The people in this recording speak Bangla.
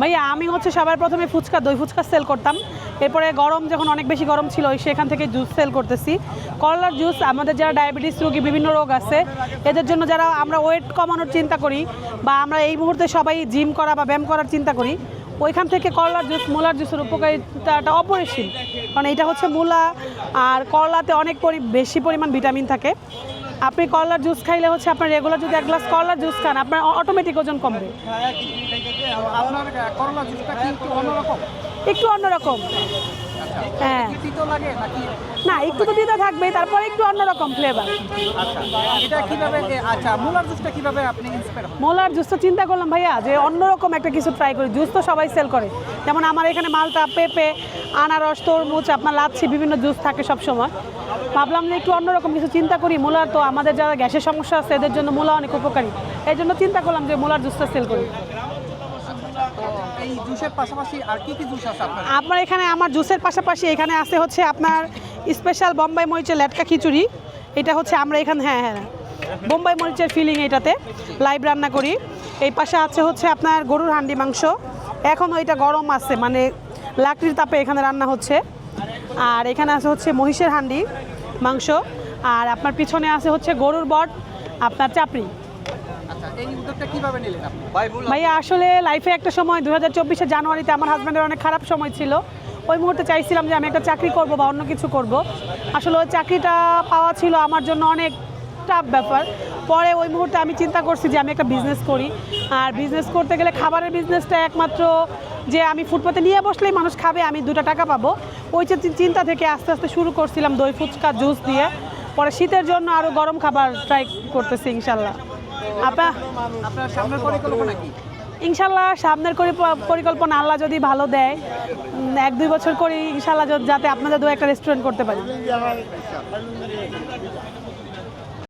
ভাইয়া আমি হচ্ছে সবার প্রথমে ফুচকা দই ফুচকা সেল করতাম, এরপরে গরম যখন অনেক বেশি গরম ছিল সেখান থেকে জুস সেল করতেছি। করলার জুস আমাদের যারা ডায়াবেটিস রোগী, বিভিন্ন রোগ আছে, এদের জন্য যারা আমরা ওয়েট কমানোর চিন্তা করি বা আমরা এই মুহূর্তে সবাই জিম করা বা ব্যায়াম করার চিন্তা করি, ওইখান থেকে করলার জুস, মূলার জুসের উপকারিতাটা অপরিসীম। কারণ এটা হচ্ছে মূলা আর করলাতে অনেক বেশি পরিমাণ ভিটামিন থাকে। আপনি করলার জুস খাইলে হচ্ছে আপনার রেগুলার যদি এক গ্লাস করলার জুস খান আপনার অটোমেটিক ওজন কমবে। একটু অন্যরকম, হ্যাঁ না একটু তো দিতে থাকবে, তারপরে একটু অন্যরকম ফ্লেভার। মোলার জুস তো চিন্তা করলাম ভাইয়া যে অন্যরকম একটা কিছু ট্রাই করি। জুস তো সবাই সেল করে, যেমন আমার এখানে মালটা, পেঁপে, আনারস, তরমুজ, আপনার লাচ্ছি, বিভিন্ন জুস থাকে সব সময়। ভাবলাম যে একটু অন্যরকম কিছু চিন্তা করি। মোলার তো আমাদের যারা গ্যাসের সমস্যা আছে এদের জন্য মোলা অনেক উপকারী, এই জন্য চিন্তা করলাম যে মোলার জুসটা সেল করি। এই জুসের পাশাপাশি আর কি জুস আছে আপনার এখানে? আমার জুসের পাশাপাশি এখানে আছে হচ্ছে আপনার স্পেশাল বোম্বাই মরিচের লেটকা খিচুড়ি। এটা হচ্ছে আমরা এখানে হ্যাঁ বোম্বাই মরিচের ফিলিং, এটাতে লাইভ রান্না করি। এই পাশে আছে হচ্ছে আপনার গরুর হান্ডি মাংস, এখনও এটা গরম আছে, মানে লাকড়ির তাপে এখানে রান্না হচ্ছে। আর এখানে আছে হচ্ছে মহিষের হান্ডি মাংস, আর আপনার পিছনে আছে হচ্ছে গরুর বট, আপনার চাপড়ি। ভাইয়া আসলে লাইফে একটা সময় 2024 জানুয়ারিতে আমার হাজব্যান্ডের অনেক খারাপ সময় ছিল। ওই মুহূর্তে চাইছিলাম যে আমি একটা চাকরি করব বা অন্য কিছু করব। আসলে ওই চাকরিটা পাওয়া ছিল আমার জন্য অনেক টাফ ব্যাপার। পরে ওই মুহূর্তে আমি চিন্তা করছি যে আমি একটা বিজনেস করি, আর বিজনেস করতে গেলে খাবারের বিজনেসটা একমাত্র যে আমি ফুটপাতে নিয়ে বসলেই মানুষ খাবে, আমি 2টা টাকা পাবো, ওই চিন্তা থেকে আস্তে আস্তে শুরু করছিলাম দই ফুচকা জুস দিয়ে। পরে শীতের জন্য আরও গরম খাবার ট্রাই করতেছি ইনশাল্লাহ। আপনার সামনের পরিকল্পনা কি? ইনশাল্লাহ সামনের পরিকল্পনা আল্লাহ যদি ভালো দেয় 1-2 বছর করি ইনশাল্লাহ, যাতে আপনাদের 2 একটা রেস্টুরেন্ট করতে পারি।